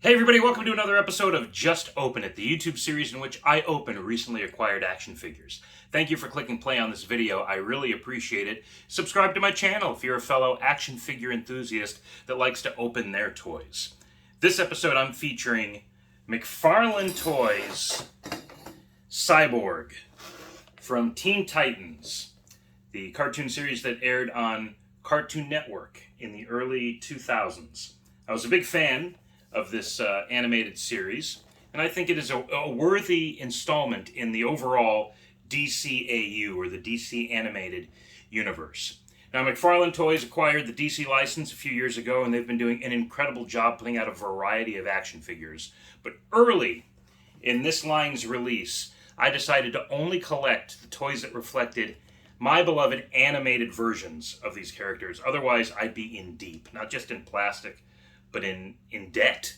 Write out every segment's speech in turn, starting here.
Hey everybody, welcome to another episode of Just Open It, the YouTube series in which I open recently acquired action figures. Thank you for clicking play on this video, I really appreciate it. Subscribe to my channel if you're a fellow action figure enthusiast that likes to open their toys. This episode I'm featuring McFarlane Toys Cyborg from Teen Titans, the cartoon series that aired on Cartoon Network in the early 2000s. I was a big fan of this animated series, and I think it is a worthy installment in the overall DCAU, or the DC Animated Universe. Now, McFarlane Toys acquired the DC license a few years ago, and they've been doing an incredible job putting out a variety of action figures. But early in this line's release, I decided to only collect the toys that reflected my beloved animated versions of these characters. Otherwise, I'd be in deep, not just in plastic, but in debt.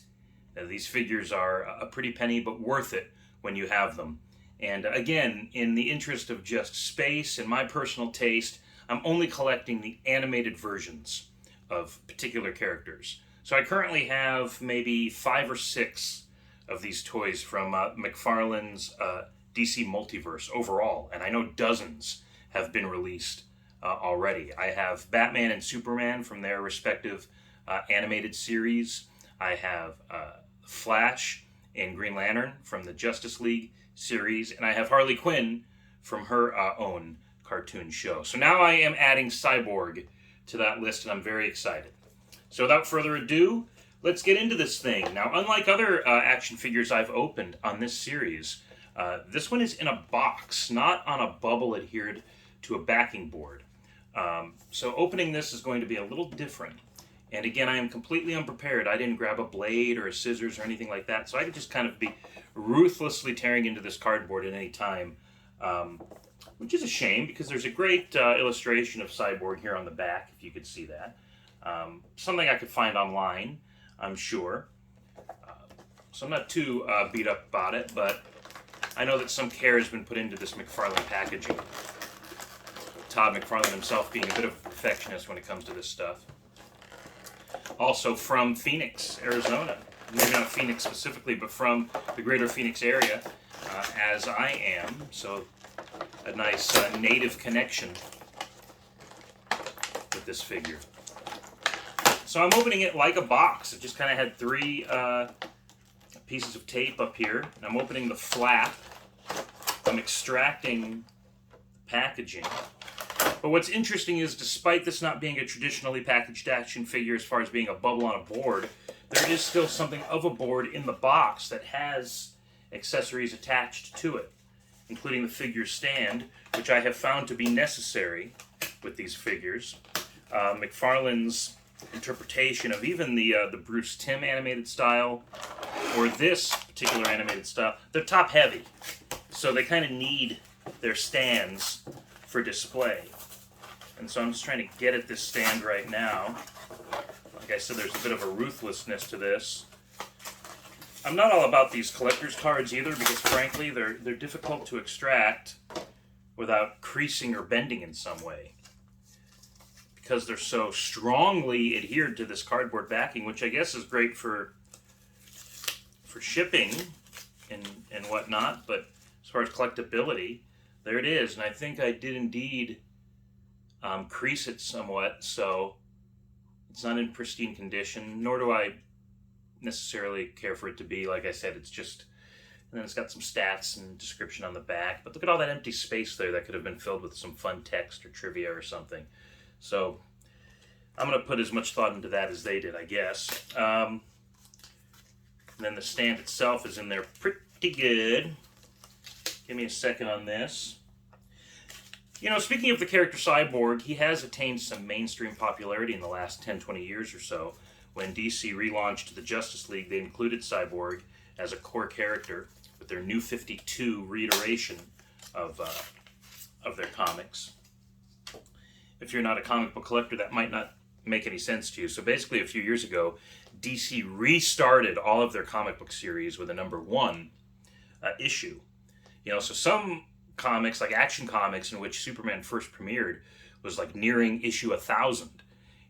These figures are a pretty penny, but worth it when you have them. And again, in the interest of just space and my personal taste, I'm only collecting the animated versions of particular characters. So I currently have maybe 5 or 6 of these toys from McFarlane's DC Multiverse overall, and I know dozens have been released already. I have Batman and Superman from their respective animated series. I have Flash and Green Lantern from the Justice League series, and I have Harley Quinn from her own cartoon show. So now I am adding Cyborg to that list, and I'm very excited. So without further ado, let's get into this thing. Now, unlike other action figures I've opened on this series, this one is in a box, not on a bubble adhered to a backing board. So opening this is going to be a little different. And again, I am completely unprepared. I didn't grab a blade or a scissors or anything like that, so I could just kind of be ruthlessly tearing into this cardboard at any time, which is a shame because there's a great illustration of Cyborg here on the back, if you could see that. Something I could find online, I'm sure. So I'm not too beat up about it, but I know that some care has been put into this McFarlane packaging. Todd McFarlane himself being a bit of a perfectionist when it comes to this stuff. Also from Phoenix, Arizona. Maybe not Phoenix specifically, but from the greater Phoenix area, as I am. So a nice native connection with this figure. So I'm opening it like a box. It just kind of had 3 pieces of tape up here. And I'm opening the flap. I'm extracting the packaging. But what's interesting is, despite this not being a traditionally packaged action figure as far as being a bubble on a board, there is still something of a board in the box that has accessories attached to it, including the figure stand, which I have found to be necessary with these figures. McFarlane's interpretation of even the Bruce Timm animated style, or this particular animated style, they're top heavy, so they kind of need their stands for display. And so I'm just trying to get at this stand right now. Like I said, there's a bit of a ruthlessness to this. I'm not all about these collector's cards either, because frankly they're difficult to extract without creasing or bending in some way, because they're so strongly adhered to this cardboard backing, which I guess is great for shipping and whatnot, but as far as collectability, there it is. And I think I did indeed crease it somewhat, so it's not in pristine condition, nor do I necessarily care for it to be. Like I said, it's just, and then it's got some stats and description on the back, but look at all that empty space there that could have been filled with some fun text or trivia or something. So I'm going to put as much thought into that as they did, I guess. And then the stand itself is in there pretty good. Give me a second on this. You know, speaking of the character Cyborg, he has attained some mainstream popularity in the last 10-20 years or so. When DC relaunched the Justice League, they included Cyborg as a core character with their New 52 reiteration of their comics. If you're not a comic book collector, that might not make any sense to you. So basically, a few years ago, DC restarted all of their comic book series with a #1 issue. You know, so some comics, like Action Comics, in which Superman first premiered, was like nearing issue 1000,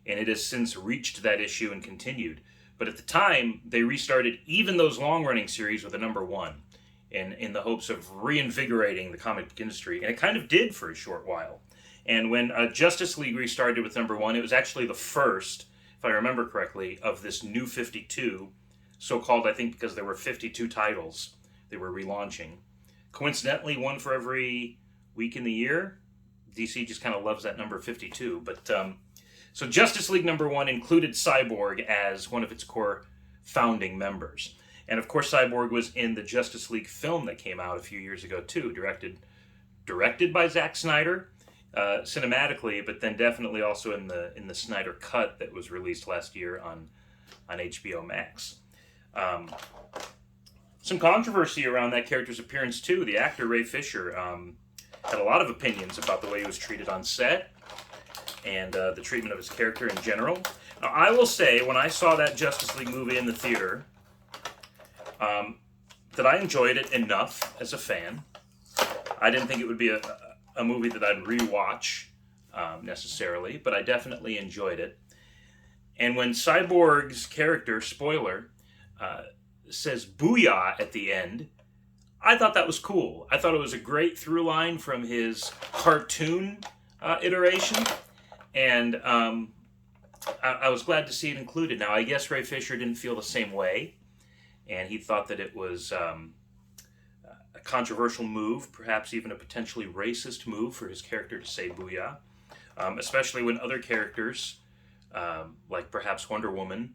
and it has since reached that issue and continued. But at the time, they restarted even those long-running series with a number one in the hopes of reinvigorating the comic book industry. And it kind of did for a short while. And when Justice League restarted with number one, it was actually the first, if I remember correctly, of this new 52, so-called, I think, because there were 52 titles they were relaunching. Coincidentally, one for every week in the year. DC just kind of loves that number 52. But so Justice League number one included Cyborg as one of its core founding members. And of course, Cyborg was in the Justice League film that came out a few years ago too, directed by Zack Snyder, cinematically, but then definitely also in the Snyder cut that was released last year on HBO Max. Some controversy around that character's appearance too. The actor Ray Fisher had a lot of opinions about the way he was treated on set and the treatment of his character in general. Now, I will say, when I saw that Justice League movie in the theater, that I enjoyed it enough as a fan. I didn't think it would be a movie that I'd rewatch necessarily, but I definitely enjoyed it. And when Cyborg's character, spoiler, says Booyah at the end, I thought that was cool. I thought it was a great through line from his cartoon iteration, and I was glad to see it included. Now, I guess Ray Fisher didn't feel the same way, and he thought that it was a controversial move, perhaps even a potentially racist move for his character to say Booyah, especially when other characters, like perhaps Wonder Woman,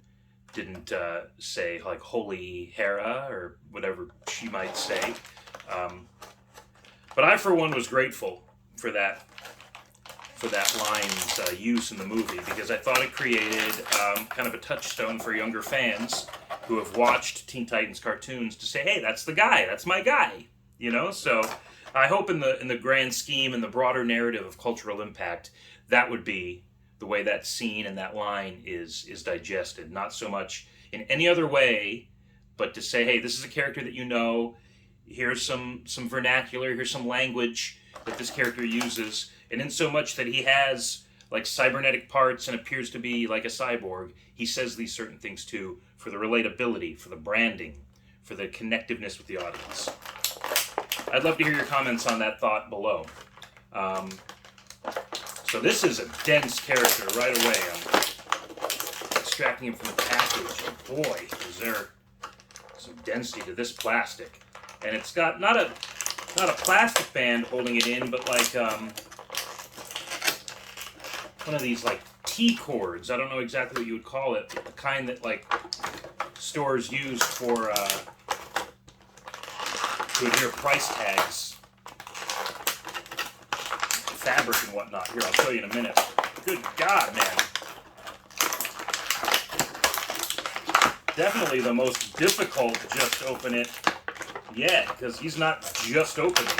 didn't say like Holy Hera or whatever she might say. But I, for one, was grateful for that line's use in the movie, because I thought it created kind of a touchstone for younger fans who have watched Teen Titans cartoons to say, hey, that's the guy, that's my guy, you know? So I hope in the grand scheme and the broader narrative of cultural impact, that would be the way that scene and that line is digested. Not so much in any other way, but to say, hey, this is a character that you know, here's some vernacular, here's some language that this character uses, and in so much that he has like cybernetic parts and appears to be like a cyborg, he says these certain things too, for the relatability, for the branding, for the connectiveness with the audience. I'd love to hear your comments on that thought below. So this is a dense character right away. I'm extracting him from the package, and boy, is there some density to this plastic. And it's got not a plastic band holding it in, but like one of these like T-cords. I don't know exactly what you would call it, but the kind that like stores use for to adhere price tags, fabric and whatnot. Here, I'll show you in a minute. Good God, man. Definitely the most difficult to just open it yet, because he's not just opening.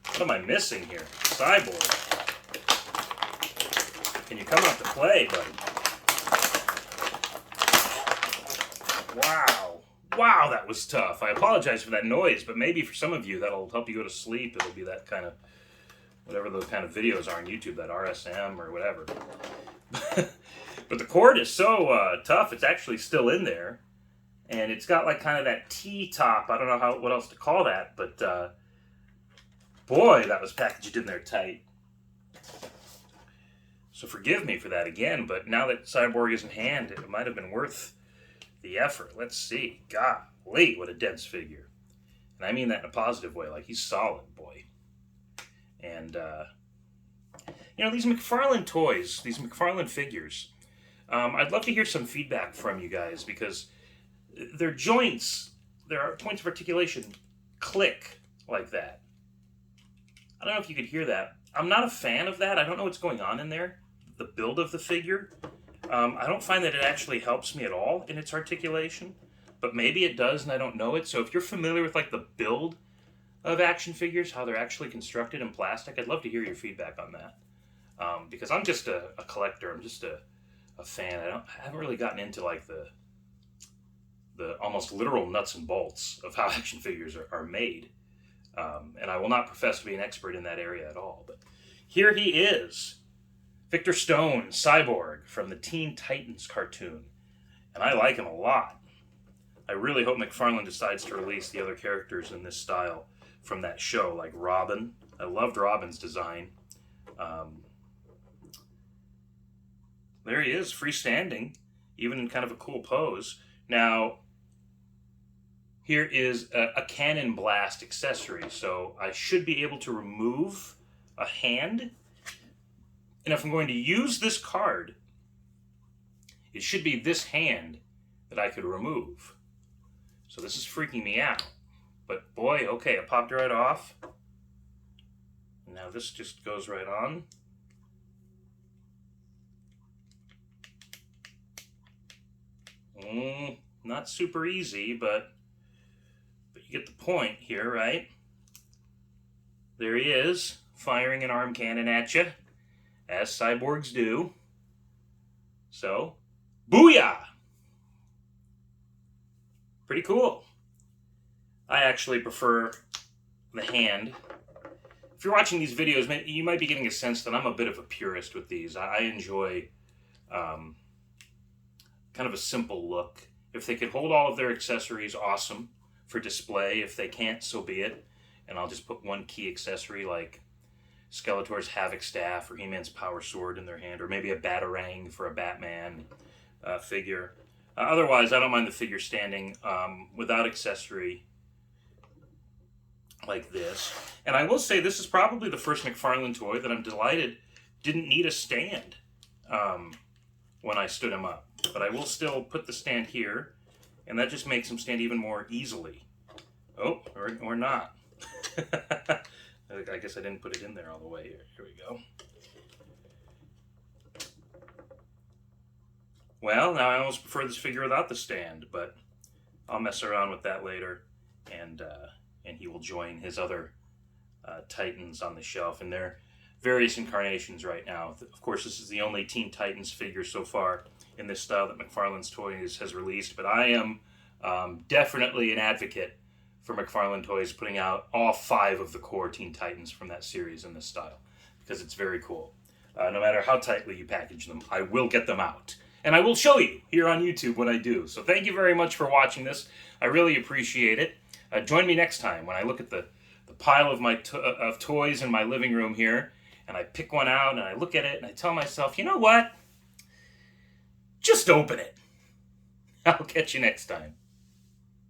What am I missing here? Cyborg. Can you come out to play, buddy? Wow. Wow, that was tough. I apologize for that noise, but maybe for some of you that'll help you go to sleep. It'll be that kind of, whatever those kind of videos are on YouTube, that RSM or whatever. But the cord is so tough, it's actually still in there. And it's got like kind of that T-top. I don't know what else to call that, but boy, that was packaged in there tight. So forgive me for that again, but now that Cyborg is in hand, it might have been worth the effort. Let's see. Golly, what a dense figure. And I mean that in a positive way, like he's solid, boy. And, you know, these McFarlane toys, these McFarlane figures, I'd love to hear some feedback from you guys, because their joints, their points of articulation, click like that. I don't know if you could hear that. I'm not a fan of that. I don't know what's going on in there, the build of the figure. I don't find that it actually helps me at all in its articulation, but maybe it does and I don't know it. So if you're familiar with like the build of action figures, how they're actually constructed in plastic, I'd love to hear your feedback on that. Because I'm just a collector. I'm just a fan. I haven't really gotten into like the almost literal nuts and bolts of how action figures are made. And I will not profess to be an expert in that area at all. But here he is, Victor Stone, Cyborg, from the Teen Titans cartoon. And I like him a lot. I really hope McFarlane decides to release the other characters in this style from that show, like Robin. I loved Robin's design. There he is, freestanding, even in kind of a cool pose. Now, here is a cannon blast accessory, so I should be able to remove a hand. And if I'm going to use this card, it should be this hand that I could remove. So this is freaking me out. But boy, okay, it popped right off. Now this just goes right on. Not super easy, but you get the point here, right? There he is, firing an arm cannon at you, as cyborgs do. So, booyah! Pretty cool. I actually prefer the hand. If you're watching these videos, you might be getting a sense that I'm a bit of a purist with these. I enjoy kind of a simple look. If they could hold all of their accessories, awesome, for display. If they can't, so be it. And I'll just put one key accessory like Skeletor's Havoc Staff or He-Man's Power Sword in their hand, or maybe a Batarang for a Batman figure. Otherwise, I don't mind the figure standing without accessory like this. And I will say this is probably the first McFarlane toy that I'm delighted didn't need a stand when I stood him up. But I will still put the stand here, and that just makes him stand even more easily. Oh, or not. I guess I didn't put it in there all the way here. Here we go. Well, now I almost prefer this figure without the stand, but I'll mess around with that later, and he will join his other Titans on the shelf, and they're various incarnations right now. Of course, this is the only Teen Titans figure so far in this style that McFarlane's Toys has released, but I am definitely an advocate for McFarlane Toys putting out all 5 of the core Teen Titans from that series in this style, because it's very cool. No matter how tightly you package them, I will get them out. And I will show you here on YouTube what I do. So thank you very much for watching this. I really appreciate it. Join me next time when I look at the pile of my of toys in my living room here, and I pick one out and I look at it and I tell myself, you know what? Just open it. I'll catch you next time.